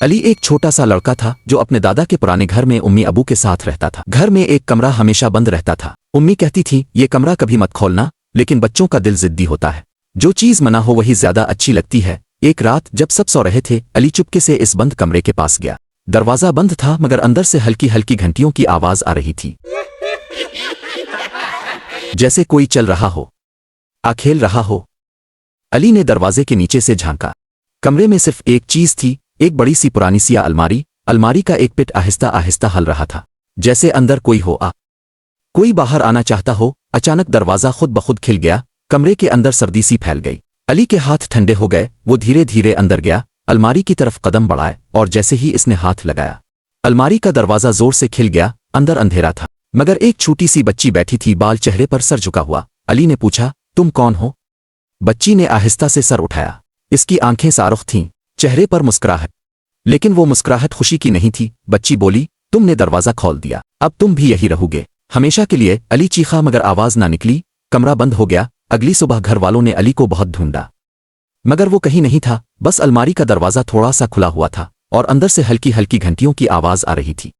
अली एक छोटा सा लड़का था जो अपने दादा के पुराने घर में उम्मी अबू के साथ रहता था। घर में एक कमरा हमेशा बंद रहता था। उम्मी कहती थी ये कमरा कभी मत खोलना, लेकिन बच्चों का दिल जिद्दी होता है, जो चीज मना हो वही ज्यादा अच्छी लगती है। एक रात जब सब सो रहे थे, अली चुपके से इस बंद कमरे के पास गया। दरवाजा बंद था मगर अंदर से हल्की हल्की घंटियों की आवाज आ रही थी, जैसे कोई चल रहा हो, खेल रहा हो। अली ने दरवाजे के नीचे से झांका। कमरे में सिर्फ एक चीज थी, एक बड़ी सी पुरानी सी अलमारी। अलमारी का एक पिट आहिस्ता आहिस्ता हल रहा था, जैसे अंदर कोई हो कोई बाहर आना चाहता हो। अचानक दरवाजा खुद ब खुद खिल गया। कमरे के अंदर सर्दी सी फैल गई। अली के हाथ ठंडे हो गए। वो धीरे धीरे अंदर गया, अलमारी की तरफ कदम बढ़ाए और जैसे ही इसने हाथ लगाया, अलमारी का दरवाजा जोर से खिल गया। अंदर अंधेरा था मगर एक छोटी सी बच्ची बैठी थी, बाल चेहरे पर सर झुका हुआ। अली ने पूछा, तुम कौन हो? बच्ची ने आहिस्ता से सर उठाया। इसकी आंखें सारुख थीं, चेहरे पर मुस्कुराहट, लेकिन वो मुस्कुराहट खुशी की नहीं थी। बच्ची बोली, तुमने दरवाजा खोल दिया, अब तुम भी यही रहोगे हमेशा के लिए। अली चीखा मगर आवाज ना निकली। कमरा बंद हो गया। अगली सुबह घर वालों ने अली को बहुत ढूंढा मगर वो कहीं नहीं था। बस अलमारी का दरवाजा थोड़ा सा खुला हुआ था और अंदर से हल्की हल्की घंटियों की आवाज आ रही थी।